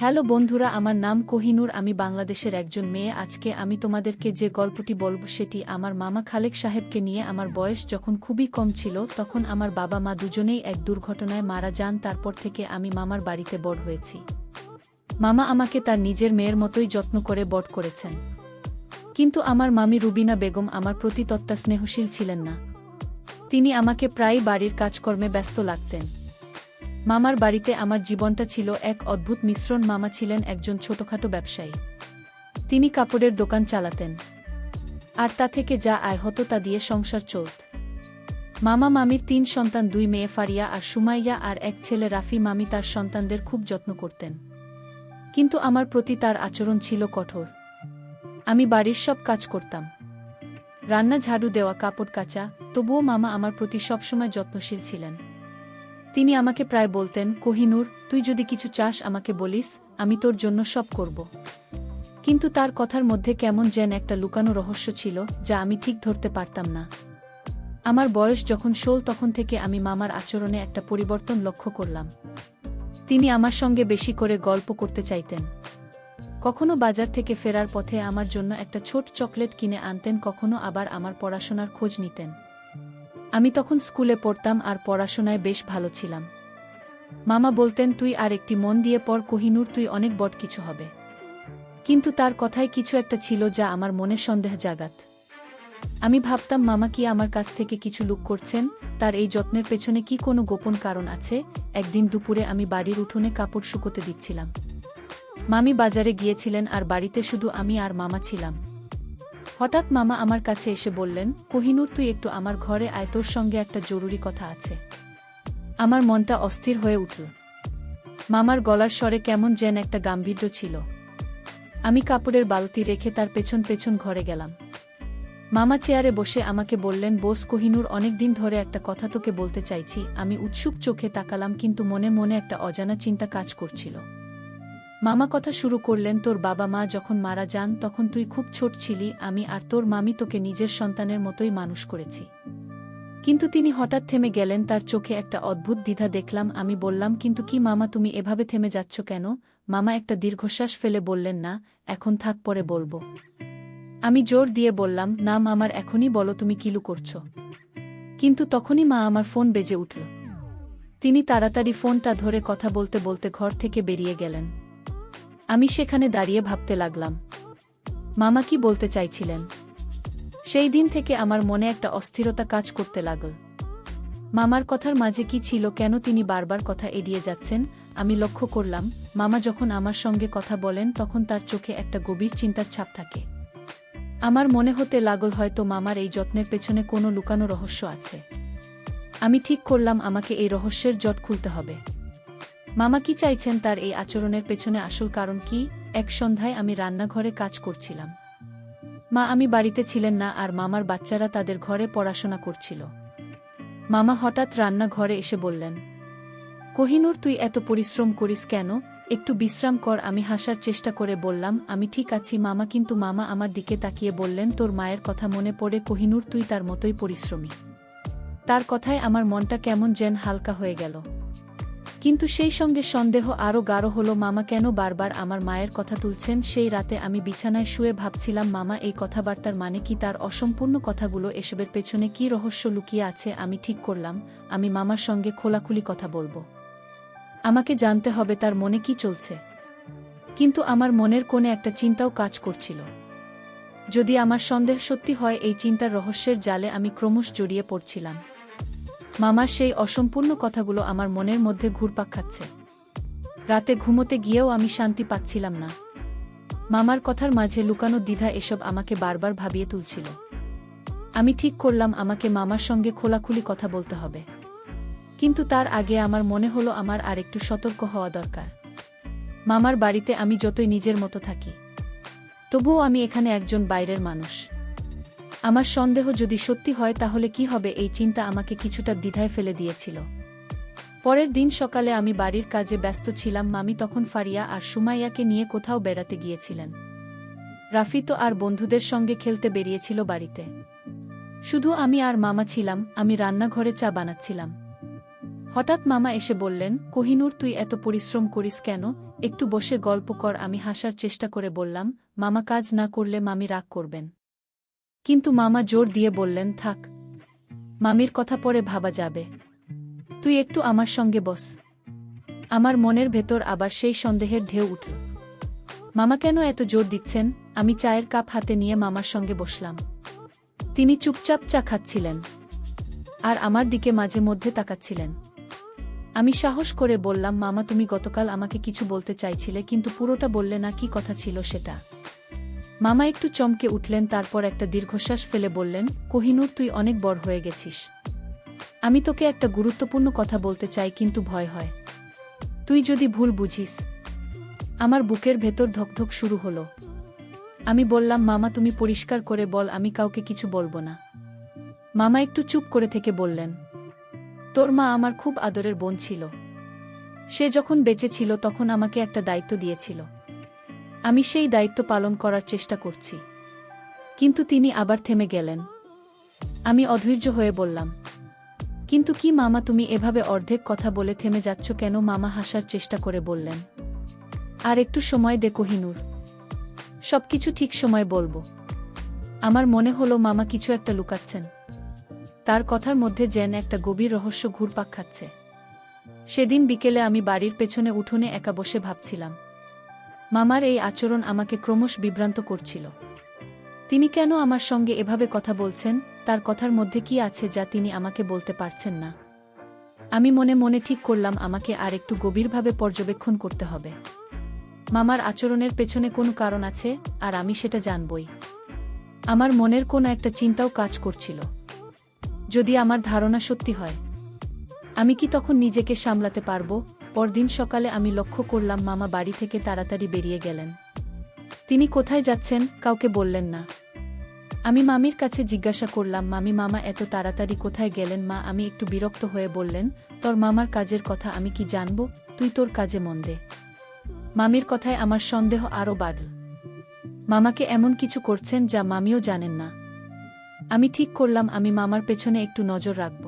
Hello বন্ধুরা, আমার নাম কোহিনূর। আমি বাংলাদেশের একজন মেয়ে। আজকে আমি তোমাদেরকে যে গল্পটি বলব সেটি আমার মামা খালেক সাহেবকে নিয়ে। আমার বয়স যখন খুবই কম ছিল তখন আমার বাবা মা দুজনেই এক দুর্ঘটনায় মারা যান। তারপর থেকে আমি মামার বাড়িতে বড় হয়েছি। মামা আমাকে তার নিজের মেয়ের মতোই যত্ন করে বড় করেছেন। কিন্তু আমার মামি রুবিনা বেগম আমার প্রতি ততটা স্নেহশীল ছিলেন না। তিনি আমাকে প্রায়ই বাড়ির কাজকর্মে ব্যস্ত লাগতেন। মামার বাড়িতে আমার জীবনটা ছিল এক অদ্ভুত মিশ্রণ। মামা ছিলেন একজন ছোটখাটো ব্যবসায়ী। তিনি কাপড়ের দোকান চালাতেন, আর তা থেকে যা আয় হতো তা দিয়ে সংসার চলত। মামা মামির 3 সন্তান, 2 মেয়ে ফারিয়া আর সুমাইয়া আর এক ছেলে রাফি। মামি তার সন্তানদের খুব যত্ন করতেন, কিন্তু আমার প্রতি তার আচরণ ছিল কঠোর। আমি বাড়ির সব কাজ করতাম, রান্না, ঝাড়ু দেওয়া, কাপড় কাচা, তবুও মামা আমার প্রতি সবসময় যত্নশীল ছিলেন। তিনি আমাকে প্রায় বলতেন, কোহিনূর, তুই যদি কিছু চাস আমাকে বলিস, আমি তোর জন্য সব করব। কিন্তু তার কথার মধ্যে কেমন যেন একটা লুকানো রহস্য ছিল, যা আমি ঠিক ধরতে পারতাম না। আমার বয়স যখন 16 তখন থেকে আমি মামার আচরণে একটা পরিবর্তন লক্ষ্য করলাম। তিনি আমার সঙ্গে বেশি করে গল্প করতে চাইতেন। কখনো বাজার থেকে ফেরার পথে আমার জন্য একটা ছোট চকলেট কিনে আনতেন, কখনো আবার আমার পড়াশোনার খোঁজ নিতেন। আমি তখন স্কুলে পড়তাম আর পড়াশোনায় বেশ ভালো ছিলাম। মামা বলতেন, তুই আর একটি মন দিয়ে পড় কোহিনূর, তুই অনেক বড় কিছু হবে। কিন্তু তার কথায় কিছু একটা ছিল যা আমার মনে সন্দেহ জাগাত। আমি ভাবতাম, মামা কি আমার কাছ থেকে কিছু লুক করছেন? তার এই যত্নের পেছনে কি কোনো গোপন কারণ আছে? একদিন দুপুরে আমি বাড়ির উঠোনে কাপড় শুকোতে দিচ্ছিলাম। মামি বাজারে গিয়েছিলেন আর বাড়িতে শুধু আমি আর মামা ছিলাম। হঠাৎ মামা আমার কাছে এসে বললেন, কোহিনূর, তুই একটু আমার ঘরে আয়, তোর সঙ্গে একটা জরুরি কথা আছে। আমার মনটা অস্থির হয়ে উঠল। মামার গলার স্বরে কেমন যেন একটা গাম্ভীর্য ছিল। আমি কাপড়ের বালতি রেখে তার পেছন পেছন ঘরে গেলাম। মামা চেয়ারে বসে আমাকে বললেন, বোস কোহিনূর, অনেক দিন ধরে একটা কথা তোকে বলতে চাইছি। আমি উৎসুক চোখে তাকালাম, কিন্তু মনে মনে একটা অজানা চিন্তা কাজ করছিল। মামা কথা শুরু করলেন, তোর বাবা মা যখন মারা যান তখন তুই খুব ছোট ছিলি। আমি আর তোর মামি তোকে নিজের সন্তানের মতোই মানুষ করেছি। কিন্তু তিনি হঠাৎ থেমে গেলেন, তার চোখে একটা অদ্ভুত দ্বিধা দেখলাম। আমি বললাম, কিন্তু কি মামা, তুমি এভাবে থেমে যাচ্ছ কেন? মামা একটা দীর্ঘশ্বাস ফেলে বললেন, না, এখন থাক, পরে বলবো। আমি জোর দিয়ে বললাম, না মামার, এখনই বলো, তুমি কি লু করছো? কিন্তু তখনই মা আমার ফোন বেজে উঠল। তিনি তাড়াতাড়ি ফোনটা ধরে কথা বলতে বলতে ঘর থেকে বেরিয়ে গেলেন। আমি সেখানে দাঁড়িয়ে ভাবতে লাগলাম, মামা কি বলতে চাইছিলেন? সেই দিন থেকে আমার মনে একটা অস্থিরতা কাজ করতে লাগল। মামার কথার মাঝে কি ছিল? কেন তিনি বারবার কথা এড়িয়ে যাচ্ছেন? আমি লক্ষ্য করলাম, মামা যখন আমার সঙ্গে কথা বলেন তখন তার চোখে একটা গভীর চিন্তার ছাপ থাকে। আমার মনে হতে লাগল, হয়তো মামার এই যত্নের পেছনে কোনো লুকানো রহস্য আছে। আমি ঠিক করলাম, আমাকে এই রহস্যের জট খুলতে হবে। মামা কি চাইছেন? তার এই আচরণের পেছনে আসল কারণ কি? এক সন্ধ্যায় আমি রান্নাঘরে কাজ করছিলাম। মা আমি বাড়িতে ছিলেন না, আর মামার বাচ্চারা তাদের ঘরে পড়াশোনা করছিল। মামা হঠাৎ রান্নাঘরে এসে বললেন, কোহিনূর, তুই এত পরিশ্রম করিস কেন? একটু বিশ্রাম কর। আমি হাসার চেষ্টা করে বললাম, আমি ঠিক আছি মামা। কিন্তু মামা আমার দিকে তাকিয়ে বললেন, তোর মায়ের কথা মনে পড়ে কোহিনূর, তুই তার মতোই পরিশ্রমী। তার কথায় আমার মনটা কেমন যেন হালকা হয়ে গেল। কিন্তু সেই সঙ্গে সন্দেহ আরও গাঢ় হলো, মামা কেন বারবার আমার মায়ের কথা তুলছেন? সেই রাতে আমি বিছানায় শুয়ে ভাবছিলাম, মামা এই কথাবার্তার মানে কি? তার অসম্পূর্ণ কথাগুলো, এসবের পেছনে কি রহস্য লুকিয়ে আছে? আমি ঠিক করলাম, আমি মামার সঙ্গে খোলাখুলি কথা বলবো। আমাকে জানতে হবে তার মনে কি চলছে। কিন্তু আমার মনের কোণে একটা চিন্তাও কাজ করছিল। যদি আমার সন্দেহ সত্যি হয়, এই চিন্তার রহস্যের জালে আমি ক্রমশ জড়িয়ে পড়ছিলাম। মামার সেই অসম্পূর্ণ কথাগুলো আমার মনের মধ্যে ঘুরপাক খাচ্ছে। রাতে ঘুমোতে গিয়েও আমি শান্তি পাচ্ছিলাম না। মামার কথার মাঝে লুকানো দ্বিধা, এসব আমাকে বারবার ভাবিয়ে তুলছিল। আমি ঠিক করলাম, আমাকে মামার সঙ্গে খোলাখুলি কথা বলতে হবে। কিন্তু তার আগে আমার মনে হলো আমার আর একটু সতর্ক হওয়া দরকার। মামার বাড়িতে আমি যতই নিজের মতো থাকি, তবুও আমি এখানে একজন বাইরের মানুষ। আমার সন্দেহ যদি সত্যি হয় তাহলে কি হবে? এই চিন্তা আমাকে কিছুটা দ্বিধায় ফেলে দিয়েছিল। পরের দিন সকালে আমি বাড়ির কাজে ব্যস্ত ছিলাম। মামি তখন ফারিয়া আর সুমাইয়াকে নিয়ে কোথাও বেড়াতে গিয়েছিলেন। রাফি তো আর বন্ধুদের সঙ্গে খেলতে বেরিয়েছিল বাড়িতে। শুধু আমি আর মামা ছিলাম। আমি রান্নাঘরে চা বানাচ্ছিলাম। হঠাৎ মামা এসে বললেন, কোহিনূর তুই এত পরিশ্রম করিস কেন, একটু বসে গল্প কর। আমি হাসার চেষ্টা করে বললাম, মামা কাজ না করলে মামি রাগ করবেন। কিন্তু মামা জোর দিয়ে বললেন, থাক, মামির কথা পরে ভাবা যাবে, তুই একটু আমার সঙ্গে বস। আমার মনের ভেতর আবার সেই সন্দেহের ঢেউ উঠল। মামা কেন এত জোর দিচ্ছেন? আমি চায়ের কাপ হাতে নিয়ে মামার সঙ্গে বসলাম। তিনি চুপচাপ চা খাচ্ছিলেন আর আমার দিকে মাঝে মধ্যে তাকাচ্ছিলেন। আমি সাহস করে বললাম, মামা তুমি গতকাল আমাকে কিছু বলতে চাইছিলে কিন্তু পুরোটা বললে না, কি কথা ছিল সেটা? মামা একটু চমকে উঠলেন, তারপর একটা দীর্ঘশ্বাস ফেলে বললেন, কোহিনূর তুই অনেক বড় হয়ে গেছিস। আমি তোকে একটা গুরুত্বপূর্ণ কথা বলতে চাই কিন্তু ভয় হয়, তুই যদি ভুল বুঝিস। আমার বুকের ভেতর ধকধক শুরু হলো। আমি বললাম, মামা তুমি পরিষ্কার করে বল, আমি কাউকে কিছু বলবো না। মামা একটু চুপ করে থেকে বললেন, তোর মা আমার খুব আদরের বোন ছিল। সে যখন বেঁচে ছিল তখন আমাকে একটা দায়িত্ব দিয়েছিল। আমি সেই দায়িত্ব পালন করার চেষ্টা করছি। কিন্তু তিনি আবার থেমে গেলেন। আমি অধৈর্য হয়ে বললাম, কিন্তু কি মামা, তুমি এভাবে অর্ধেক কথা বলে থেমে যাচ্ছ কেন? মামা হাসার চেষ্টা করে বললেন, আর একটু সময় দে কোহিনূর, সবকিছু ঠিক সময় বলবো। আমার মনে হলো মামা কিছু একটা লুকাচ্ছেন। তার কথার মধ্যে যেন একটা গভীর রহস্য ঘুরপাক খাচ্ছে। সেদিন বিকেলে আমি বাড়ির পেছনে উঠোনে একা বসে ভাবছিলাম, মামার এই আচরণ আমাকে ক্রমশ বিভ্রান্ত করছিল। তিনি কেন আমার সঙ্গে এভাবে কথা বলছেন? তার কথার মধ্যে কি আছে যা তিনি আমাকে বলতে পারছেন না? আমি মনে মনে ঠিক করলাম আমাকে আর একটু গভীরভাবে পর্যবেক্ষণ করতে হবে। মামার আচরণের পেছনে কোনো কারণ আছে, আর আমি সেটা জানবই। আমার মনের কোনো একটা চিন্তাও কাজ করছিল। যদি আমার ধারণা সত্যি হয়, আমি কি তখন নিজেকে সামলাতে পারবো? পরদিন সকালে আমি লক্ষ্য করলাম মামা বাড়ি থেকে তাড়াতাড়ি বেরিয়ে গেলেন। তিনি কোথায় যাচ্ছেন কাউকে বললেন না। আমি মামির কাছে জিজ্ঞাসা করলাম, মামি মামা এত তাড়াতাড়ি কোথায় গেলেন? মা আমি একটু বিরক্ত হয়ে বললেন, তোর মামার কাজের কথা আমি কি জানবো, তুই তোর কাজে মন দে। মামির কথায় আমার সন্দেহ আরও বাড়ল। মামাকে এমন কিছু করছেন যা মামিও জানেন না। আমি ঠিক করলাম আমি মামার পেছনে একটু নজর রাখব।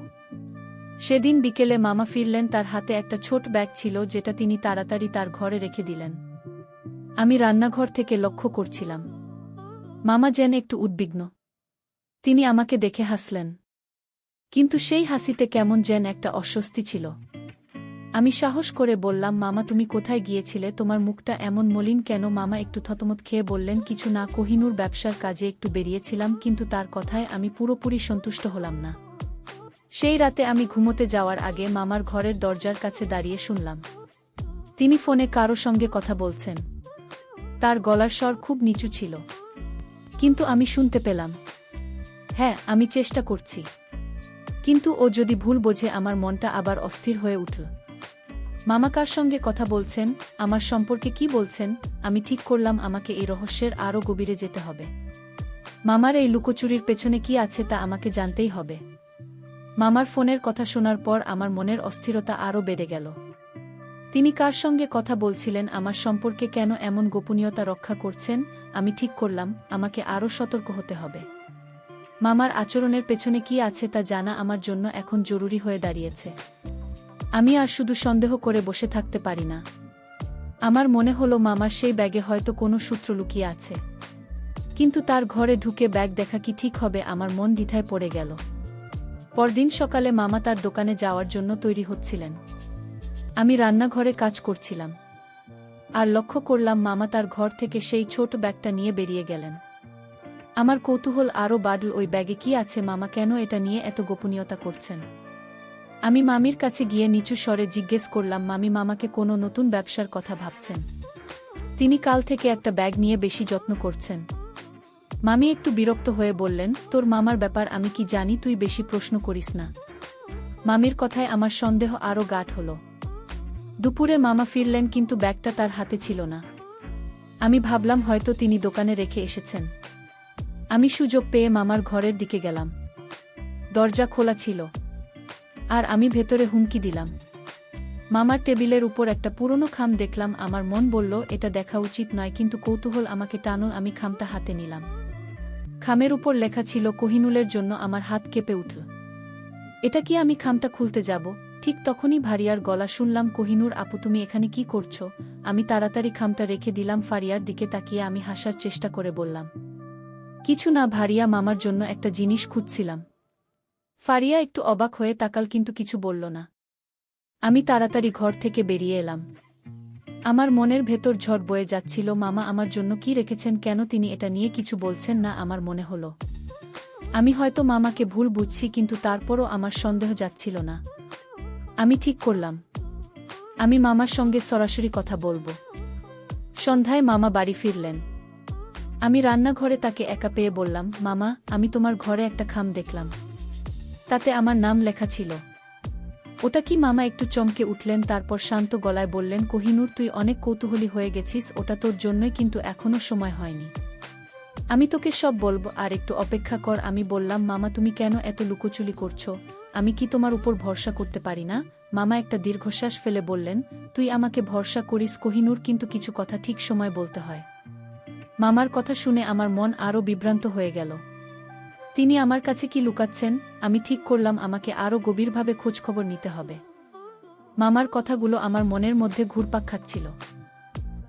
সেদিন বিকেলে মামা ফিরলেন, তার হাতে একটা ছোট ব্যাগ ছিল যেটা তিনি তাড়াতাড়ি তার ঘরে রেখে দিলেন। আমি রান্নাঘর থেকে লক্ষ্য করছিলাম, মামা যেন একটু উদ্বিগ্ন। তিনি আমাকে দেখে হাসলেন, কিন্তু সেই হাসিতে কেমন যেন একটা অস্বস্তি ছিল। আমি সাহস করে বললাম, মামা তুমি কোথায় গিয়েছিলে? তোমার মুখটা এমন মলিন কেন? মামা একটু থতমত খেয়ে বললেন, কিছু না কোহিনূর, ব্যবসার কাজে একটু বেরিয়েছিলাম। কিন্তু তার কথায় আমি পুরোপুরি সন্তুষ্ট হলাম না। সেই রাতে আমি ঘুমোতে যাওয়ার আগে মামার ঘরের দরজার কাছে দাঁড়িয়ে শুনলাম তিনি ফোনে কারো সঙ্গে কথা বলছেন। তার গলার স্বর খুব নিচু ছিল, কিন্তু আমি শুনতে পেলাম, হ্যাঁ আমি চেষ্টা করছি। কিন্তু ও যদি ভুল বোঝে? আমার মনটা আবার অস্থির হয়ে উঠল। মামা কার সঙ্গে কথা বলছেন? আমার সম্পর্কে কি বলছেন? আমি ঠিক করলাম আমাকে এই রহস্যের আরও গভীরে যেতে হবে। মামার এই লুকোচুরির পেছনে কি আছে তা আমাকে জানতেই হবে। মামার ফোনের কথা শোনার পর আমার মনের অস্থিরতা আরও বেড়ে গেল। তিনি কার সঙ্গে কথা বলছিলেন? আমার সম্পর্কে কেন এমন গোপনীয়তা রক্ষা করছেন? আমি ঠিক করলাম আমাকে আরও সতর্ক হতে হবে। মামার আচরণের পেছনে কি আছে তা জানা আমার জন্য এখন জরুরি হয়ে দাঁড়িয়েছে। আমি আর শুধু সন্দেহ করে বসে থাকতে পারি না। আমার মনে হলো মামার সেই ব্যাগে হয়তো কোনো সূত্র লুকিয়ে আছে। কিন্তু তার ঘরে ঢুকে ব্যাগ দেখা কি ঠিক হবে? আমার মন দ্বিধায় পড়ে গেল। পরদিন সকালে মামা তার দোকানে যাওয়ার জন্য তৈরি হচ্ছিলেন। আমি রান্নাঘরে কাজ করছিলাম, আর লক্ষ্য করলাম মামা তার ঘর থেকে সেই ছোট ব্যাগটা নিয়ে বেরিয়ে গেলেন। আমার কৌতূহল আরও বাড়ল, ওই ব্যাগে কি আছে? মামা কেন এটা নিয়ে এত গোপনীয়তা করছেন? আমি মামির কাছে গিয়ে নিচু স্বরে জিজ্ঞেস করলাম, মামি মামাকে কোনো নতুন ব্যবসার কথা ভাবছেন? তিনি কাল থেকে একটা ব্যাগ নিয়ে বেশি যত্ন করছেন। মামি একটু বিরক্ত হয়ে বললেন, তোর মামার ব্যাপার আমি কি জানি, তুই বেশি প্রশ্ন করিস না। মামির কথায় আমার সন্দেহ আরও গাঢ় হলো। দুপুরে মামা ফিরলেন, কিন্তু ব্যাগটা তার হাতে ছিল না। আমি ভাবলাম হয়তো তিনি দোকানে রেখে এসেছেন। আমি সুযোগ পেয়ে মামার ঘরের দিকে গেলাম। দরজা খোলা ছিল, আর আমি ভেতরে হুমকি দিলাম। মামার টেবিলের উপর একটা পুরনো খাম দেখলাম। আমার মন বলল এটা দেখা উচিত নয়, কিন্তু কৌতূহল আমাকে টানল। আমি খামটা হাতে নিলাম। খামের উপর লেখা ছিল কোহিনূরের জন্য। আমার হাত কেঁপে উঠল। এটা কি? আমি খামটা খুলতে যাব, ঠিক তখনই ভারিয়ার গলা শুনলাম, কোহিনূর আপু তুমি এখানে কি করছো? আমি তাড়াতাড়ি খামটা রেখে দিলাম। ফারিয়ার দিকে তাকিয়ে আমি হাসার চেষ্টা করে বললাম, কিছু না ভারিয়া, মামার জন্য একটা জিনিস খুঁজছিলাম। ফারিয়া একটু অবাক হয়ে তাকাল কিন্তু কিছু বলল না। আমি তাড়াতাড়ি ঘর থেকে বেরিয়ে এলাম। আমার মনের ভেতর ঝড় বয়ে যাচ্ছিল। মামা আমার জন্য কি রেখেছেন? কেন তিনি এটা নিয়ে কিছু বলছেন না? আমার মনে হলো আমি হয়তো মামাকে ভুল বুঝছি, কিন্তু তারপরও আমার সন্দেহ যাচ্ছিল না। আমি ঠিক করলাম আমি মামার সঙ্গে সরাসরি কথা বলবো। সন্ধ্যায় মামা বাড়ি ফিরলেন। আমি রান্নাঘরে তাকে একা পেয়ে বললাম, মামা আমি তোমার ঘরে একটা খাম দেখলাম, তাতে আমার নাম লেখা ছিল। ওটা কি? মামা একটু চমকে উঠলেন, তারপর শান্ত গলায় বললেন, কোহিনূর তুই অনেক কৌতূহলী হয়ে গেছিস, ওটা তোর জন্যই, কিন্তু এখনো সময় হয়নি। আমি তোকে সব বলবো, আর একটু অপেক্ষা কর। আমি বললাম, মামা তুমি কেন এত লুকোচুরি করছো? আমি কি তোমার উপর ভরসা করতে পারি না? মামা একটা দীর্ঘশ্বাস ফেলে বললেন, তুই আমাকে ভরসা করিস কোহিনূর, কিন্তু কিছু কথা ঠিক সময় বলতে হয়। মামার কথা শুনে আমার মন আরও বিভ্রান্ত হয়ে গেল। তিনি আমার কাছে কি লুকাচ্ছেন? আমি ঠিক করলাম আমাকে আরও গভীরভাবে খোঁজখবর নিতে হবে। মামার কথাগুলো আমার মনের মধ্যে ঘুরপাক খাচ্ছিল।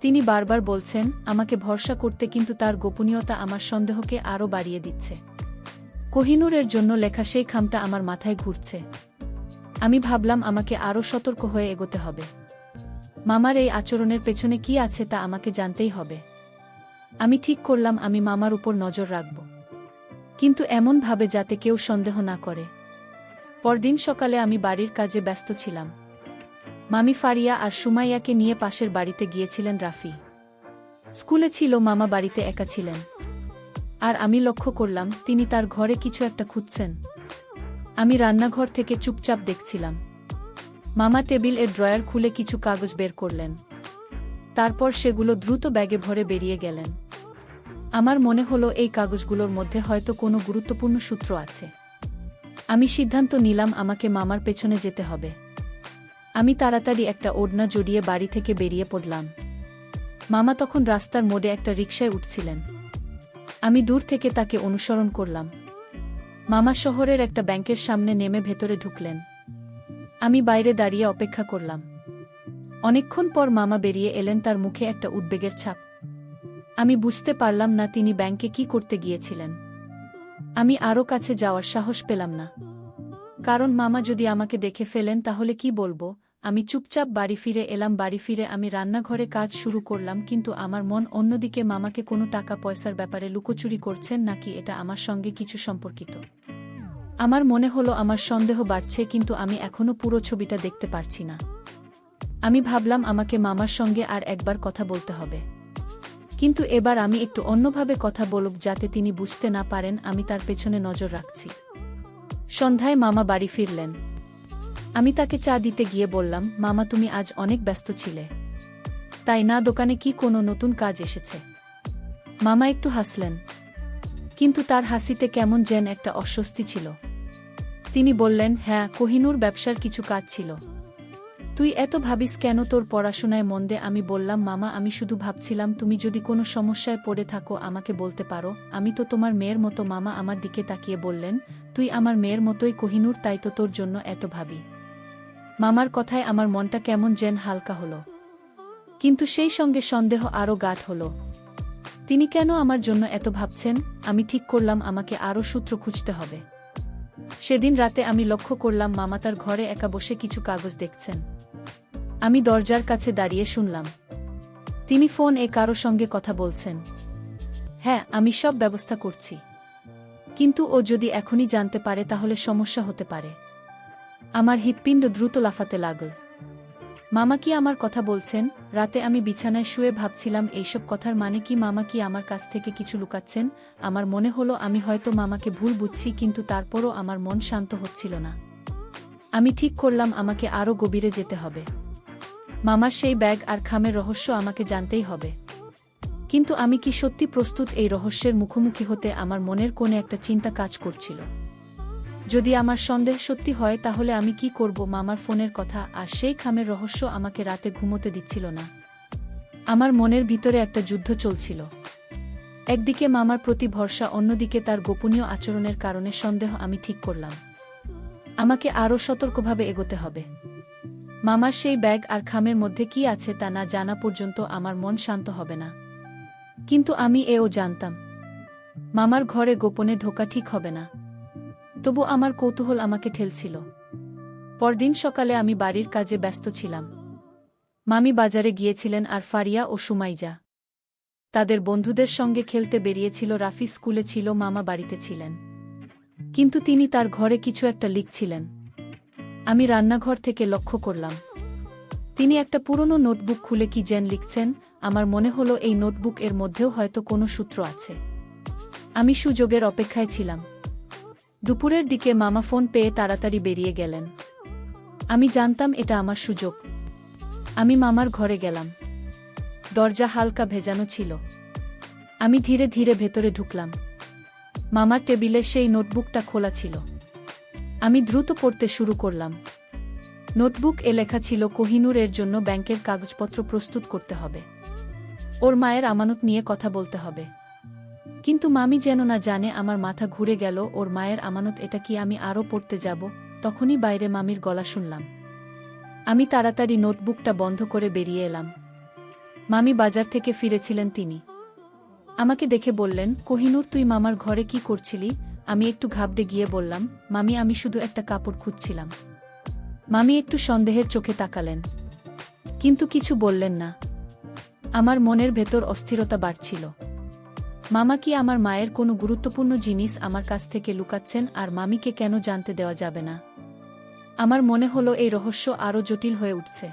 তিনি বারবার বলছেন আমাকে ভরসা করতে, কিন্তু তার গোপনীয়তা আমার সন্দেহকে আরও বাড়িয়ে দিচ্ছে। কোহিনূরের জন্য লেখা সেই খামটা আমার মাথায় ঘুরছে। আমি ভাবলাম আমাকে আরও সতর্ক হয়ে এগোতে হবে। মামার এই আচরণের পেছনে কি আছে তা আমাকে জানতেই হবে। আমি ঠিক করলাম আমি মামার উপর নজর রাখব, কিন্তু এমনভাবে যাতে কেউ সন্দেহ না করে। পরদিন সকালে আমি বাড়ির কাজে ব্যস্ত ছিলাম। মামি ফারিয়া আর সুমাইয়াকে নিয়ে পাশের বাড়িতে গিয়েছিলেন রাফি। স্কুলে ছিল, মামা বাড়িতে একা ছিলেন। আর আমি লক্ষ্য করলাম তিনি তার ঘরে কিছু একটা খুঁজছেন। আমি রান্নাঘর থেকে চুপচাপ দেখছিলাম। মামা টেবিল এর ড্রয়ার খুলে কিছু কাগজ বের করলেন। তারপর সেগুলো দ্রুত ব্যাগে ভরে বেরিয়ে গেলেন। আমার মনে হলো এই কাগজগুলোর মধ্যে হয়তো কোনো গুরুত্বপূর্ণ সূত্র আছে। আমি সিদ্ধান্ত নিলাম আমাকে মামার পেছনে যেতে হবে। আমি তাড়াতাড়ি একটা ওড়না জড়িয়ে বাড়ি থেকে বেরিয়ে পড়লাম। মামা তখন রাস্তার মোড়ে একটা রিকশায় উঠছিলেন। আমি দূর থেকে তাকে অনুসরণ করলাম। মামা শহরের একটা ব্যাংকের সামনে নেমে ভেতরে ঢুকলেন। আমি বাইরে দাঁড়িয়ে অপেক্ষা করলাম। অনেকক্ষণ পর মামা বেরিয়ে এলেন, তার মুখে একটা উদ্বেগের ছাপ। আমি বুঝতে পারলাম না তিনি ব্যাংকে কি করতে গিয়েছিলেন। আমি আরও কাছে যাওয়ার সাহস পেলাম না, কারণ মামা যদি আমাকে দেখে ফেলেন তাহলে কি বলবো। আমি চুপচাপ বাড়ি ফিরে এলাম। বাড়ি ফিরে আমি রান্নাঘরে কাজ শুরু করলাম, কিন্তু আমার মন অন্যদিকে। মামাকে কোনো টাকা পয়সার ব্যাপারে লুকোচুরি করছেন নাকি এটা আমার সঙ্গে কিছু সম্পর্কিত? আমার মনে হলো আমার সন্দেহ বাড়ছে, কিন্তু আমি এখনো পুরো ছবিটা দেখতে পারছি না। আমি ভাবলাম আমাকে মামার সঙ্গে আর একবার কথা বলতে হবে, কিন্তু এবার আমি একটু অন্যভাবে কথা বলব, যাতে তিনি বুঝতে না পারেন আমি তার পেছনে নজর রাখছি। সন্ধ্যায় মামা বাড়ি ফিরলেন। আমি তাকে চা দিতে গিয়ে বললাম, মামা তুমি আজ অনেক ব্যস্ত ছিলে, তাই না? দোকানে কি কোনো নতুন কাজ এসেছে? মামা একটু হাসলেন, কিন্তু তার হাসিতে কেমন যেন একটা অস্বস্তি ছিল। তিনি বললেন, হ্যাঁ কোহিনূর, ব্যবসার কিছু কাজ ছিল। তুই এত ভাবিস কেন? তোর পড়াশোনায় মন দে। আমি বললাম, মামা আমি শুধু ভাবছিলাম তুমি যদি কোনো সমস্যায় পড়ে থাকো আমাকে বলতে পারো, আমি তো তোমার মেয়ের মতো। মামা আমার দিকে তাকিয়ে বললেন, তুই আমার মেয়ের মতোই কোহিনূর, তাই তো তোর জন্য এত ভাবি। মামার কথায় আমার মনটা কেমন যেন হালকা হলো, কিন্তু সেই সঙ্গে সন্দেহ আরও গাঢ় হলো। তিনি কেন আমার জন্য এত ভাবছেন? আমি ঠিক করলাম আমাকে আরও সূত্র খুঁজতে হবে। সেদিন রাতে আমি লক্ষ্য করলাম মামা তার ঘরে একা বসে কিছু কাগজ দেখছেন। আমি দরজার কাছে দাঁড়িয়ে শুনলাম তিনি ফোনে কারো সঙ্গে কথা বলছেন। হ্যাঁ, আমি সব ব্যবস্থা করছি, কিন্তু ও যদি এখনই জানতে পারে তাহলে সমস্যা হতে পারে। আমার হৃৎপিণ্ড দ্রুত লাফাতে লাগল। মামা কি আমার কথা বলছেন? রাতে আমি বিছানায় শুয়ে ভাবছিলাম এইসব কথার মানে কি? মামা কি আমার কাছ থেকে কিছু লুকাচ্ছেন? আমার মনে হলো আমি হয়তো মামাকে ভুল বুঝছি, কিন্তু তারপরও আমার মন শান্ত হচ্ছিল না। আমি ঠিক করলাম আমাকে আরও গভীরে যেতে হবে। মামার সেই ব্যাগ আর খামের রহস্য আমাকে জানতেই হবে। কিন্তু আমি কি সত্যি প্রস্তুত এই রহস্যের মুখোমুখি হতে? আমার মনের কোণে একটা চিন্তা কাজ করছিল। যদি আমার সন্দেহ সত্যি হয় তাহলে আমি কি করব? মামার ফোনের কথা আর সেই খামের রহস্য আমাকে রাতে ঘুমোতে দিচ্ছিল না। আমার মনের ভিতরে একটা যুদ্ধ চলছিল। একদিকে মামার প্রতি ভরসা, অন্যদিকে তার গোপনীয় আচরণের কারণে সন্দেহ। আমি ঠিক করলাম আমাকে আরও সতর্কভাবে এগোতে হবে। মামার সেই ব্যাগ আর খামের মধ্যে কি আছে তা না জানা পর্যন্ত আমার মন শান্ত হবে না। কিন্তু আমি এও জানতাম মামার ঘরে গোপনে ঢোকা ঠিক হবে না। তবু আমার কৌতূহল আমাকে ঠেলছিল। পরদিন সকালে আমি বাড়ির কাজে ব্যস্ত ছিলাম। মামি বাজারে গিয়েছিলেন আর ফারিয়া ও সুমাইজা তাদের বন্ধুদের সঙ্গে খেলতে বেরিয়েছিল। রাফি স্কুলে ছিল, মামা বাড়িতে ছিলেন, কিন্তু তিনি তার ঘরে কিছু একটা লিখছিলেন। আমি রান্নাঘর থেকে লক্ষ্য করলাম তিনি একটা পুরনো নোটবুক খুলে কি যেন লিখছেন। আমার মনে হলো এই নোটবুক এর মধ্যেও হয়তো কোনো সূত্র আছে। আমি সুযোগের অপেক্ষায় ছিলাম। দুপুরের দিকে মামা ফোন পেয়ে তাড়াতাড়ি বেরিয়ে গেলেন। আমি জানতাম এটা আমার সুযোগ। আমি মামার ঘরে গেলাম। দরজা হালকা ভেজানো ছিল। আমি ধীরে ধীরে ভেতরে ঢুকলাম। মামার টেবিলে সেই নোটবুকটা খোলা ছিল। আমি দ্রুত পড়তে শুরু করলাম। নোটবুক এ লেখা ছিল কোহিনূরের জন্য ব্যাংকের কাগজপত্র প্রস্তুত করতে হবে, ওর মায়ের আমানত নিয়ে কথা বলতে হবে। কিন্তু মামি যেন না জানে আমার মাথা ঘুরে গেল। ওর মায়ের আমানত, এটা কি? আমি আরও পড়তে যাব, তখনই বাইরে মামির গলা শুনলাম। আমি তাড়াতাড়ি নোটবুকটা বন্ধ করে বেরিয়ে এলাম। মামি বাজার থেকে ফিরেছিলেন। তিনি আমাকে দেখে বললেন, কোহিনূর, তুই মামার ঘরে কি করছিলি? আমি একটু ঘাবড়ে গিয়ে বললাম, মামি, আমি শুধু একটা কাপড় খুঁজছিলাম। মামি একটু সন্দেহের চোখে তাকালেন, কিন্তু কিছু বললেন না। আমার মনের ভেতর অস্থিরতা বাড়ছিল। মামা কি আমার মায়ের কোনো গুরুত্বপূর্ণ জিনিস আমার কাছ থেকে লুকাচ্ছেন, আর মামিকে কেন জানতে দেওয়া যাবে না? আমার মনে হলো এই রহস্য আরও জটিল হয়ে উঠছে।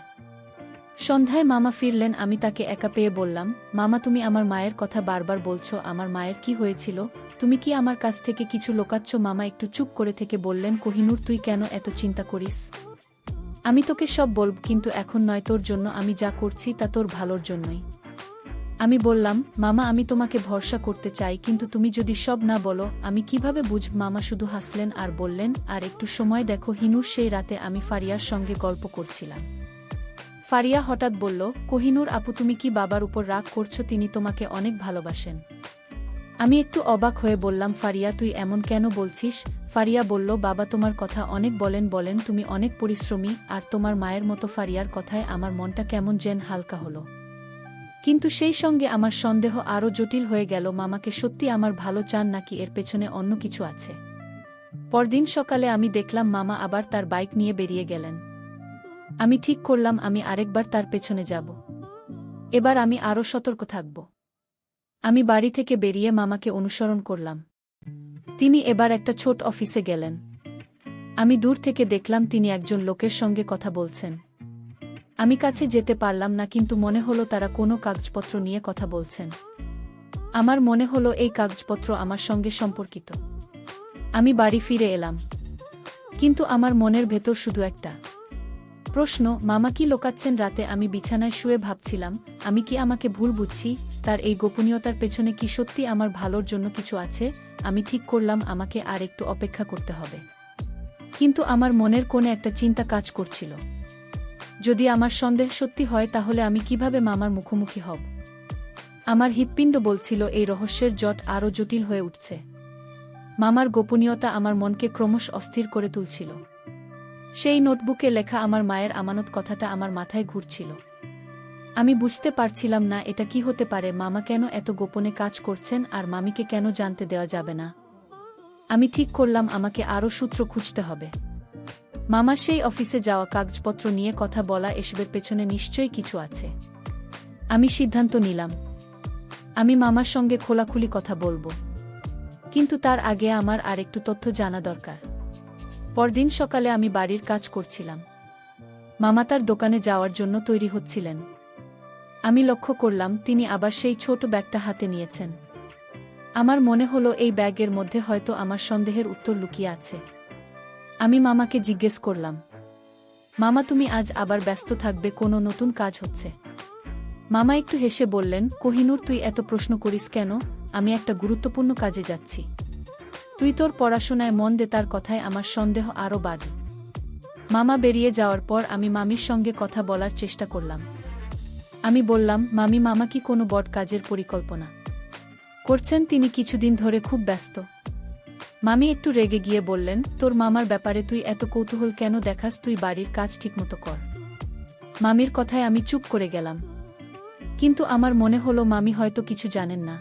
সন্ধ্যায় মামা ফিরলেন। আমি তাকে একা পেয়ে বললাম, মামা, তুমি আমার মায়ের কথা বারবার বলছো, আমার মায়ের কি হয়েছিল? তুমি কি আমার কাছ থেকে কিছু লুকাচ্ছ? মামা একটু চুপ করে থেকে বললেন, কোহিনূর, তুই কেন এত চিন্তা করিস? আমি তোকে সব বলব, কিন্তু এখন নয়। তোর জন্য আমি যা করছি তা তোর ভালোর জন্যই। আমি বললাম, মামা, আমি তোমাকে ভরসা করতে চাই, কিন্তু তুমি যদি সব না বলো আমি কিভাবে বুঝব? মামা শুধু হাসলেন আর বললেন, আর একটু সময় দেখো হিনুর। সেই রাতে আমি ফারিয়ার সঙ্গে গল্প করছিলাম। ফারিয়া হঠাৎ বলল, কোহিনূর আপু, তুমি কি বাবার উপর রাগ করছো? তিনি তোমাকে অনেক ভালোবাসেন। আমি একটু অবাক হয়ে বললাম, ফারিয়া, তুই এমন কেন বলছিস? ফারিয়া বলল, বাবা তোমার কথা অনেক বলেন, তুমি অনেক পরিশ্রমী আর তোমার মায়ের মতো। ফারিয়ার কথায় আমার মনটা কেমন যেন হালকা হলো, কিন্তু সেই সঙ্গে আমার সন্দেহ আরও জটিল হয়ে গেল। মামাকে সত্যি আমার ভালো চান, নাকি এর পেছনে অন্য কিছু আছে? পরদিন সকালে আমি দেখলাম মামা আবার তার বাইক নিয়ে বেরিয়ে গেলেন। আমি ঠিক করলাম আমি আরেকবার তার পেছনে যাব। এবার আমি আরও সতর্ক থাকব। আমি বাড়ি থেকে বেরিয়ে মামাকে অনুসরণ করলাম। তিনি এবার একটা ছোট অফিসে গেলেন। আমি দূর থেকে দেখলাম তিনি একজন লোকের সঙ্গে কথা বলছেন। আমি কাছে যেতে পারলাম না, কিন্তু মনে হলো তারা কোনো কাগজপত্র নিয়ে কথা বলছেন। আমার মনে হলো এই কাগজপত্র আমার সঙ্গে সম্পর্কিত। আমি বাড়ি ফিরে এলাম, কিন্তু আমার মনের ভেতর শুধু একটা প্রশ্ন, মামা কি লোকাচ্ছেন রাতে? আমি বিছানায় শুয়ে ভাবছিলাম, আমি কি আমাকে ভুল বুঝছি? তার এই গোপনীয়তার পেছনে কি সত্যি আমার ভালোর জন্য কিছু আছে? আমি ঠিক করলাম আমাকে আর একটু অপেক্ষা করতে হবে। কিন্তু আমার মনের কোণে একটা চিন্তা কাজ করছিল, যদি আমার সন্দেহ সত্যি হয় তাহলে আমি কিভাবে মামার মুখোমুখি হব? আমার হৃৎপিণ্ড বলছিল এই রহস্যের জট আরও জটিল হয়ে উঠছে। মামার গোপনীয়তা আমার মনকে ক্রমশ অস্থির করে তুলছিল। সেই নোটবুকে লেখা আমার মায়ের আমানত কথাটা আমার মাথায় ঘুরছিল। আমি বুঝতে পারছিলাম না এটা কি হতে পারে। মামা কেন এত গোপনে কাজ করছেন, আর মামিকে কেন জানতে দেওয়া যাবে না? আমি ঠিক করলাম আমাকে আরও সূত্র খুঁজতে হবে। মামা সেই অফিসে যাওয়া, কাগজপত্র নিয়ে কথা বলা, এসবের পেছনে নিশ্চয়ই কিছু আছে। আমি সিদ্ধান্ত নিলাম আমি মামার সঙ্গে খোলাখুলি কথা বলবো, কিন্তু তার আগে আমার আর একটু তথ্য জানা দরকার। পরদিন সকালে আমি বাড়ির কাজ করছিলাম। মামা তার দোকানে যাওয়ার জন্য তৈরি হচ্ছিলেন। আমি লক্ষ্য করলাম তিনি আবার সেই ছোট ব্যাগটা হাতে নিয়েছেন। আমার মনে হলো এই ব্যাগের মধ্যে হয়তো আমার সন্দেহের উত্তর লুকিয়ে আছে। আমি মামাকে জিজ্ঞেস করলাম, মামা, তুমি আজ আবার ব্যস্ত থাকবে? কোনো নতুন কাজ হচ্ছে? মামা একটু হেসে বললেন, কোহিনূর, তুই এত প্রশ্ন করিস কেন? আমি একটা গুরুত্বপূর্ণ কাজে যাচ্ছি। তুই তোর পড়াশোনায় মন দে। তার কথায় আমার সন্দেহ আরও বাড়ল। মামা বেরিয়ে যাওয়ার পর আমি মামির সঙ্গে কথা বলার চেষ্টা করলাম। আমি বললাম, মামি, মামা কি কোনো বড় কাজের পরিকল্পনা করছেন? তিনি কিছুদিন ধরে খুব ব্যস্ত। মামি একটু রেগে গিয়ে বললেন, তোর মামার ব্যাপারে তুই এত কৌতূহল কেন দেখাস? তুই বাড়ির কাজ ঠিকমতো কর। মামির কথায় আমি চুপ করে গেলাম। কিন্তু আমার মনে হলো মামি হয়তো কিছু জানেন না।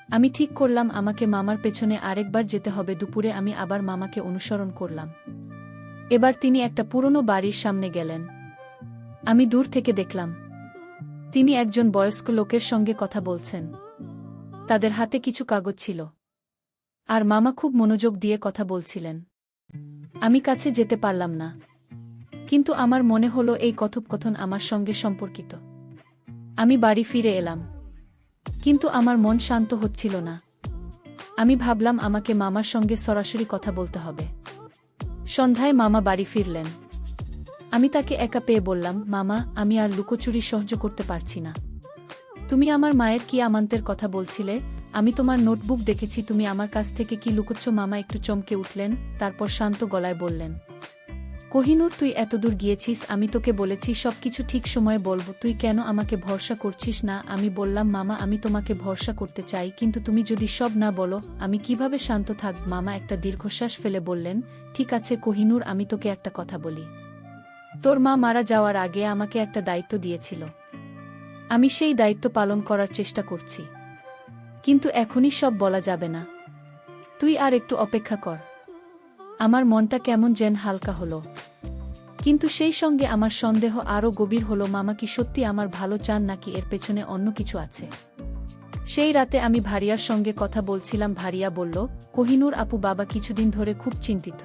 আমি ঠিক করলাম আমাকে মামার পেছনে আরেকবার যেতে হবে। দুপুরে আমি আবার মামাকে অনুসরণ করলাম। এবার তিনি একটা পুরনো বাড়ির সামনে গেলেন। আমি দূর থেকে দেখলাম তিনি একজন বয়স্ক লোকের সঙ্গে কথা বলছেন। তাদের হাতে কিছু কাগজ ছিল, আর মামা খুব মনোযোগ দিয়ে কথা বলছিলেন। আমি কাছে যেতে পারলাম না, কিন্তু আমার মনে হলো এই কথোপকথন আমার সঙ্গে সম্পর্কিত। আমি বাড়ি ফিরে এলাম, কিন্তু আমার মন শান্ত হচ্ছিল না। আমি ভাবলাম আমাকে মামার সঙ্গে সরাসরি কথা বলতে হবে। সন্ধ্যায় মামা বাড়ি ফিরলেন। আমি তাকে একা পেয়ে বললাম, মামা, আমি আর লুকোচুরি সহ্য করতে পারছি না। তুমি আমার মায়ের কি আমানতের কথা বলছিলে? আমি তোমার নোটবুক দেখেছি, তুমি আমার কাছ থেকে কি লুকোচ্ছ? মামা একটু চমকে উঠলেন, তারপর শান্ত গলায় বললেন, কোহিনূর, তুই এতদূর গিয়েছিস, আমি তোকে বলেছি সবকিছু ঠিক সময়ে বলবো, তুই কেন আমাকে ভরসা করছিস না? আমি বললাম, মামা, আমি তোমাকে ভরসা করতে চাই, কিন্তু তুমি যদি সব না বলো আমি কিভাবে শান্ত থাকব? মামা একটা দীর্ঘশ্বাস ফেলে বললেন, ঠিক আছে কোহিনূর, আমি তোকে একটা কথা বলি। তোর মা মারা যাওয়ার আগে আমাকে একটা দায়িত্ব দিয়েছিল। আমি সেই দায়িত্ব পালন করার চেষ্টা করছি, কিন্তু এখনই সব বলা যাবে না। তুই আর একটু অপেক্ষা কর। আমার মনটা কেমন যেন হালকা হলো, কিন্তু সেই সঙ্গে আমার সন্দেহ আরও গভীর হলো। মামা কি সত্যি আমার ভালো চান, নাকি এর পেছনে অন্য কিছু আছে? সেই রাতে আমি ভারিয়ার সঙ্গে কথা বলছিলাম। ভারিয়া বলল, কোহিনূর আপু বাবা কিছুদিন ধরে খুব চিন্তিত।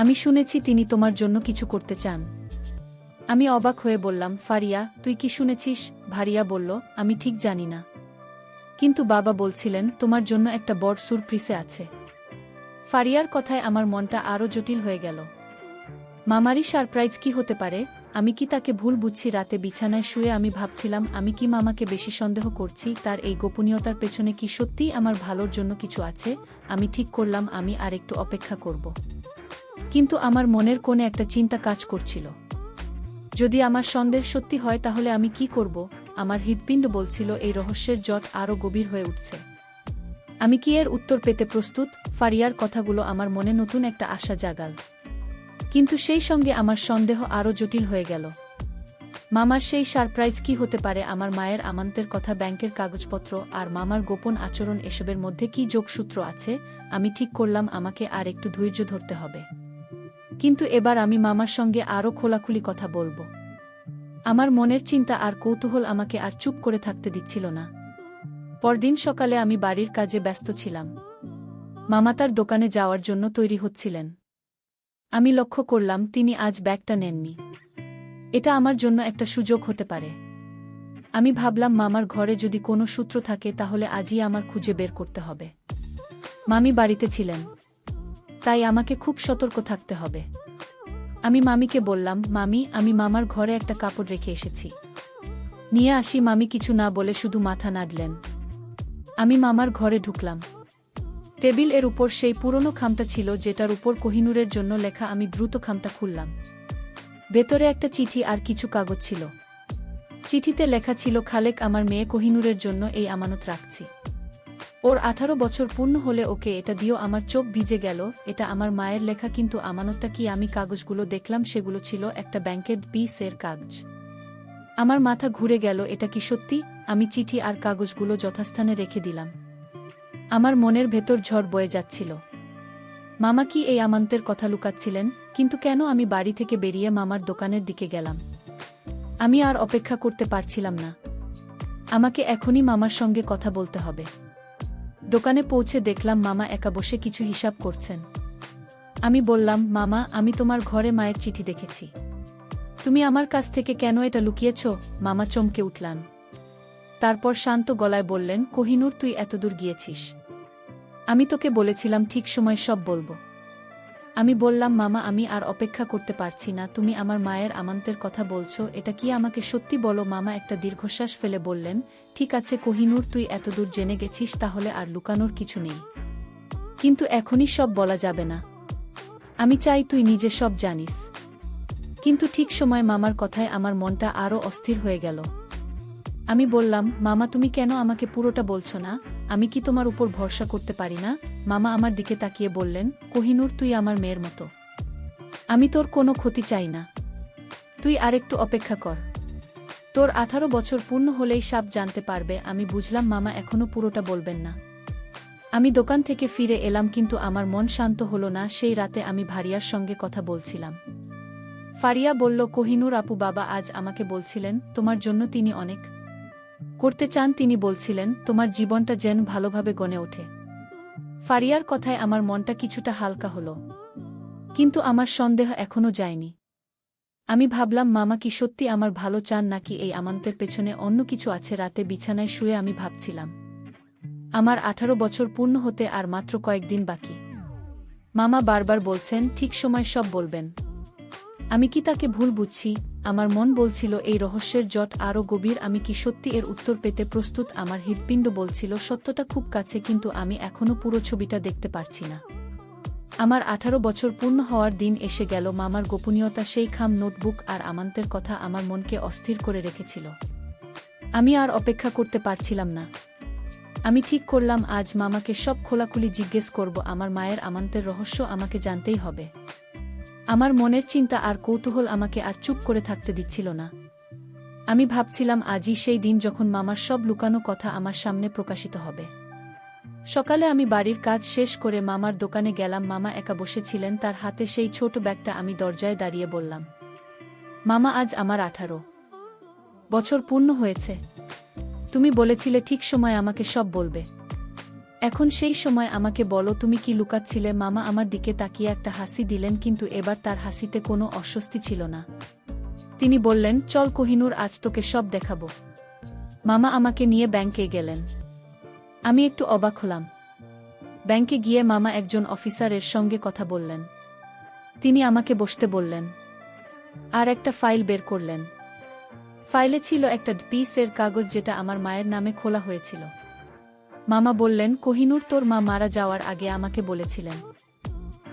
আমি শুনেছি তিনি তোমার জন্য কিছু করতে চান। আমি অবাক হয়ে বললাম, ফারিয়া, তুই কি শুনেছিস? ভারিয়া বলল, আমি ঠিক জানি না, কিন্তু বাবা বলছিলেন তোমার জন্য একটা বড় সুরপ্রিসে আছে। ফারিয়ার কথায় আমার মনটা আরও জটিল হয়ে গেল। মামারই সারপ্রাইজ কি হতে পারে? আমি কি তাকে ভুল বুঝছি? রাতে বিছানায় শুয়ে আমি ভাবছিলাম, আমি কি মামাকে বেশি সন্দেহ করছি? তার এই গোপনীয়তার পেছনে কি সত্যিই আমার ভালোর জন্য কিছু আছে? আমি ঠিক করলাম আমি আর একটু অপেক্ষা করব। কিন্তু আমার মনের কোণে একটা চিন্তা কাজ করছিল। যদি আমার সন্দেহ সত্যি হয় তাহলে আমি কি করব? আমার হৃৎপিণ্ড বলছিল এই রহস্যের জট আরও গভীর হয়ে উঠছে। আমি কি এর উত্তর পেতে প্রস্তুত? ফারিয়ার কথাগুলো আমার মনে নতুন একটা আশা জাগাল, কিন্তু সেই সঙ্গে আমার সন্দেহ আরও জটিল হয়ে গেল। মামার সেই সারপ্রাইজ কি হতে পারে? আমার মায়ের আমানতের কথা, ব্যাংকের কাগজপত্র আর মামার গোপন আচরণ, এসবের মধ্যে কি যোগসূত্র আছে? আমি ঠিক করলাম আমাকে আর একটু ধৈর্য ধরতে হবে, কিন্তু এবার আমি মামার সঙ্গে আরও খোলাখুলি কথা বলবো। আমার মনের চিন্তা আর কৌতূহল আমাকে আর চুপ করে থাকতে দিচ্ছিল না। পরদিন সকালে আমি বাড়ির কাজে ব্যস্ত ছিলাম। মামা তার দোকানে যাওয়ার জন্য তৈরি হচ্ছিলেন। আমি লক্ষ্য করলাম তিনি আজ ব্যাগটা নেননি। এটা আমার জন্য একটা সুযোগ হতে পারে। আমি ভাবলাম মামার ঘরে যদি কোনো সূত্র থাকে তাহলে আজই আমার খুঁজে বের করতে হবে। মামি বাড়িতে ছিলেন, তাই আমাকে খুব সতর্ক থাকতে হবে। আমি মামিকে বললাম, মামি, আমি মামার ঘরে একটা কাপড় রেখে এসেছি, নিয়ে আসি। মামি কিছু না বলে শুধু মাথা নাড়লেন। আমি মামার ঘরে ঢুকলাম। টেবিল এর উপর সেই পুরনো খামটা ছিল যেটার উপর কোহিনূরের জন্য লেখা। আমি দ্রুত খামটা খুললাম। ভেতরে একটা চিঠি আর কিছু কাগজ ছিল। চিঠিতে লেখা ছিল, খালেক, আমার মেয়ে কোহিনূরের জন্য এই আমানত রাখছি। ওর 18 বছর পূর্ণ হলে ওকে এটা দিও। আমার চোখ ভিজে গেল। এটা আমার মায়ের লেখা, কিন্তু আমানতটা কি? আমি কাগজগুলো দেখলাম, সেগুলো ছিল একটা ব্যাংকের বিল-এর কাগজ। আমার মাথা ঘুরে গেল। এটা কি সত্যি? আমি চিঠি আর কাগজগুলো যথাস্থানে রেখে দিলাম। আমার মনের ভেতর ঝড় বয়ে যাচ্ছিল। মামা কি এই আমানতের কথা লুকাচ্ছিলেন? কিন্তু কেন? আমি বাড়ি থেকে বেরিয়ে মামার দোকানের দিকে গেলাম। আমি আর অপেক্ষা করতে পারছিলাম না। আমাকে এখনই মামার সঙ্গে কথা বলতে হবে। দোকানে পৌঁছে দেখলাম মামা একা বসে কিছু হিসাব করছেন। আমি বললাম, মামা, আমি তোমার ঘরে মায়ের চিঠি দেখেছি। তুমি আমার কাছ থেকে কেন এটা লুকিয়েছ? মামা চমকে উঠলেন। তারপর শান্ত গলায় বললেন, কোহিনূর, তুই এতদূর গিয়েছিস। আমি তোকে বলেছিলাম ঠিক সময় সব বলবো। আমি বললাম, মামা, আমি আর অপেক্ষা করতে পারছি না। তুমি আমার মায়ের আমানতের কথা বলছো, এটা কি? আমাকে সত্যি বলো। মামা একটা দীর্ঘশ্বাস ফেলে বললেন, ঠিক আছে কোহিনূর, তুই এতদূর জেনে গেছিস, তাহলে আর লুকানোর কিছু নেই, কিন্তু এখনই সব বলা যাবে না। আমি চাই তুই নিজে সব জানিস। কিন্তু ঠিক সময় মামার কথায় আমার মনটা আরও অস্থির হয়ে গেল। আমি বললাম, মামা, তুমি কেন আমাকে পুরোটা বলছো না? আমি কি তোমার উপর ভরসা করতে পারি না? মামা আমার দিকে তাকিয়ে বললেন, কোহিনূর, তুই আমার মেয়ের মতো। আমি তোর কোনো ক্ষতি চাই না। তুই আরেকটু অপেক্ষা কর। তোর 18 বছর পূর্ণ হলেই সাপ জানতে পারবে। আমি বুঝলাম মামা এখনো পুরোটা বলবেন না। আমি দোকান থেকে ফিরে এলাম, কিন্তু আমার মন শান্ত হলো না। সেই রাতে আমি ভারিয়ার সঙ্গে কথা বলছিলাম। ফারিয়া বলল, কোহিনূর আপু বাবা আজ আমাকে বলছিলেন তোমার জন্য তিনি অনেক করতে চান। তিনি বলছিলেন তোমার জীবনটা যেন ভালোভাবে গড়ে ওঠে। ফারিয়ার কথায় আমার মনটা কিছুটা হালকা হলো, কিন্তু আমার সন্দেহ এখনো যায়নি। আমি ভাবলাম মামা কি সত্যি আমার ভালো চান, নাকি এই আমানতের পেছনে অন্য কিছু আছে। রাতে বিছানায় শুয়ে আমি ভাবছিলাম আমার 18 বছর পূর্ণ হতে আর মাত্র কয়েকদিন বাকি। মামা বারবার বলছেন ঠিক সময় সব বলবেন। আমি কি তাকে ভুল বুঝছি? আমার মন বলছিল এই রহস্যের জট আরও গভীর। আমি কি সত্যি এর উত্তর পেতে প্রস্তুত? আমার হৃৎপিণ্ড বলছিল সত্যটা খুব কাছে, কিন্তু আমি এখনো পুরো ছবিটা দেখতে পারছি না। আমার 18 বছর পূর্ণ হওয়ার দিন এসে গেল। মামার গোপনীয়তা, সেই খাম নোটবুক আর আমানতের কথা আমার মনকে অস্থির করে রেখেছিল। আমি আর অপেক্ষা করতে পারছিলাম না। আমি ঠিক করলাম আজ মামাকে সব খোলাখুলি জিজ্ঞেস করব। আমার মায়ের আমানতের রহস্য আমাকে জানতেই হবে। আমার মনের চিন্তা আর কৌতূহল আমাকে আর চুপ করে থাকতে দিচ্ছিল না। আমি ভাবছিলাম আজই সেই দিন যখন মামার সব লুকানো কথা আমার সামনে প্রকাশিত হবে। সকালে আমি বাড়ির কাজ শেষ করে মামার দোকানে গেলাম। মামা একা বসেছিলেন, তার হাতে সেই ছোট ব্যাগটা। আমি দরজায় দাঁড়িয়ে বললাম, মামা আজ আমার 18 বছর পূর্ণ হয়েছে। তুমি বলেছিলে ঠিক সময় আমাকে সব বলবে। এখন সেই সময়, আমাকে বলো তুমি কি লুকাচ্ছিলে? মামা আমার দিকে তাকিয়ে একটা হাসি দিলেন, কিন্তু এবার তার হাসিতে কোনো অস্বস্তি ছিল না। তিনি বললেন, চল কোহিনূর, আজ তোকে সব দেখাবো। মামা আমাকে নিয়ে ব্যাংকে গেলেন। আমি একটু অবাক হলাম। ব্যাংকে গিয়ে মামা একজন অফিসারের সঙ্গে কথা বললেন। তিনি আমাকে বসতে বললেন আর একটা ফাইল বের করলেন। ফাইলে ছিল একটা পিসের কাগজ, যেটা আমার মায়ের নামে খোলা হয়েছিল। মামা বললেন, কোহিনূর, তোর মা মারা যাওয়ার আগে আমাকে বলেছিলেন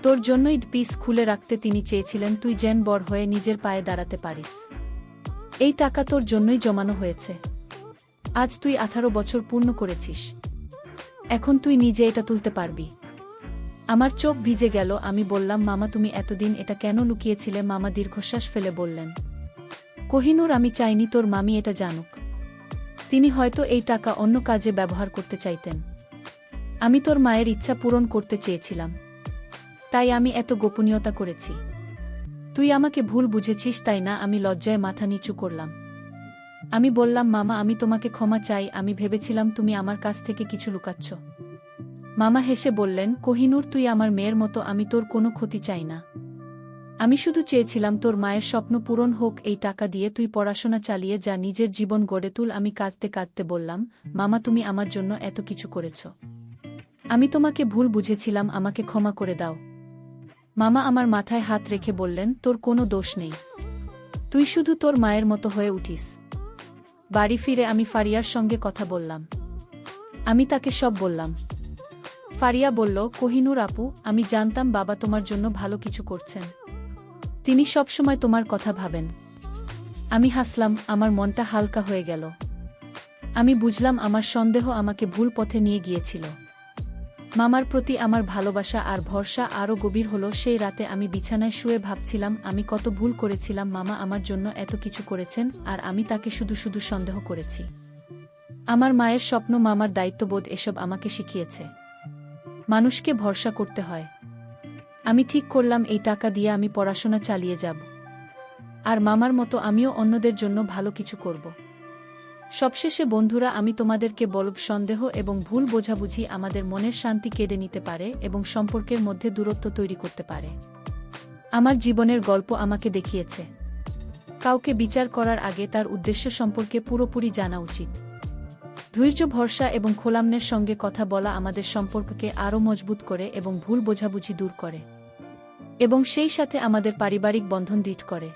তোর জন্যই পিস খুলে রাখতে। তিনি চেয়েছিলেন তুই যেন বড় হয়ে নিজের পায়ে দাঁড়াতে পারিস। এই টাকা তোর জন্যই জমানো হয়েছে। আজ তুই 18 বছর পূর্ণ করেছিস। এখন তুই নিজে এটা তুলতে পারবি। আমার চোখ ভিজে গেল। আমি বললাম, মামা তুমি এতদিন এটা কেন লুকিয়েছিলে? মামা দীর্ঘশ্বাস ফেলে বললেন, কোহিনূর, আমি চাইনি তোর মামি এটা জানুক। তিনি হয়তো এই টাকা অন্য কাজে ব্যবহার করতে চাইতেন। আমি তোর মায়ের ইচ্ছা পূরণ করতে চেয়েছিলাম, তাই আমি এত গোপনীয়তা করেছি। তুই আমাকে ভুল বুঝেছিস, তাই না? আমি লজ্জায় মাথা নিচু করলাম। আমি বললাম, মামা আমি তোমাকে ক্ষমা চাই। আমি ভেবেছিলাম তুমি আমার কাছ থেকে কিছু লুকাচ্ছ। মামা হেসে বললেন, কোহিনূর, তুই আমার মেয়ের মতো। আমি তোর কোনো ক্ষতি চাই না। আমি শুধু চেয়েছিলাম তোর মায়ের স্বপ্ন পূরণ হোক। এই টাকা দিয়ে তুই পড়াশোনা চালিয়ে যা, নিজের জীবন গড়ে তুল। আমি কাঁদতে কাঁদতে বললাম, মামা তুমি আমার জন্য এত কিছু করেছ। আমি তোমাকে ভুল বুঝেছিলাম, আমাকে ক্ষমা করে দাও। মামা আমার মাথায় হাত রেখে বললেন, তোর কোনো দোষ নেই। তুই শুধু তোর মায়ের মতো হয়ে উঠিস। বাড়ি ফিরে আমি ফারিয়ার সঙ্গে কথা বললাম। আমি তাকে সব বললাম। ফারিয়া বলল, কোহিনূর আপু, আমি জানতাম বাবা তোমার জন্য ভালো কিছু করছেন। তিনি সবসময় তোমার কথা ভাবেন। আমি হাসলাম, আমার মনটা হালকা হয়ে গেল। আমি বুঝলাম আমার সন্দেহ আমাকে ভুল পথে নিয়ে গিয়েছিল। মামার প্রতি আমার ভালোবাসা আর ভরসা আরও গভীর হলো। সেই রাতে আমি বিছানায় শুয়ে ভাবছিলাম আমি কত ভুল করেছিলাম। মামা আমার জন্য এত কিছু করেছেন, আর আমি তাকে শুধু শুধু সন্দেহ করেছি। আমার মায়ের স্বপ্ন, মামার দায়িত্ববোধ, এসব আমাকে শিখিয়েছে মানুষকে ভরসা করতে হয়। আমি ঠিক করলাম এই টাকা দিয়ে আমি পড়াশোনা চালিয়ে যাব, আর মামার মতো আমিও অন্যদের জন্য ভালো কিছু করব। সবশেষে বন্ধুরা, আমি তোমাদেরকে বলব, সন্দেহ এবং ভুল বোঝাবুঝি আমাদের মনের শান্তি কেড়ে নিতে পারে এবং সম্পর্কের মধ্যে দূরত্ব তৈরি করতে পারে। আমার জীবনের গল্প আমাকে দেখিয়েছে কাউকে বিচার করার আগে তার উদ্দেশ্য সম্পর্কে পুরোপুরি জানা উচিত। ধৈর্য, ভরসা এবং খোলামনের সঙ্গে কথা বলা আমাদের সম্পর্ককে আরও মজবুত করে এবং ভুল বোঝাবুঝি দূর করে, এবং সেই সাথে আমাদের পারিবারিক বন্ধন দৃঢ় করে।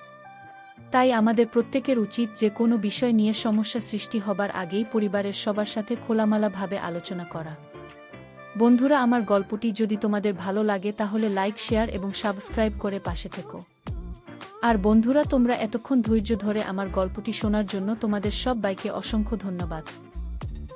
তাই আমাদের প্রত্যেকের উচিত যে কোনো বিষয় নিয়ে সমস্যা সৃষ্টি হবার আগেই পরিবারের সবার সাথে খোলামেলাভাবে আলোচনা করা। বন্ধুরা, আমার গল্পটি যদি তোমাদের ভালো লাগে তাহলে লাইক, শেয়ার এবং সাবস্ক্রাইব করে পাশে থেকো। আর বন্ধুরা, তোমরা এতক্ষণ ধৈর্য ধরে আমার গল্পটি শোনার জন্য তোমাদের সবাইকে অসংখ্য ধন্যবাদ।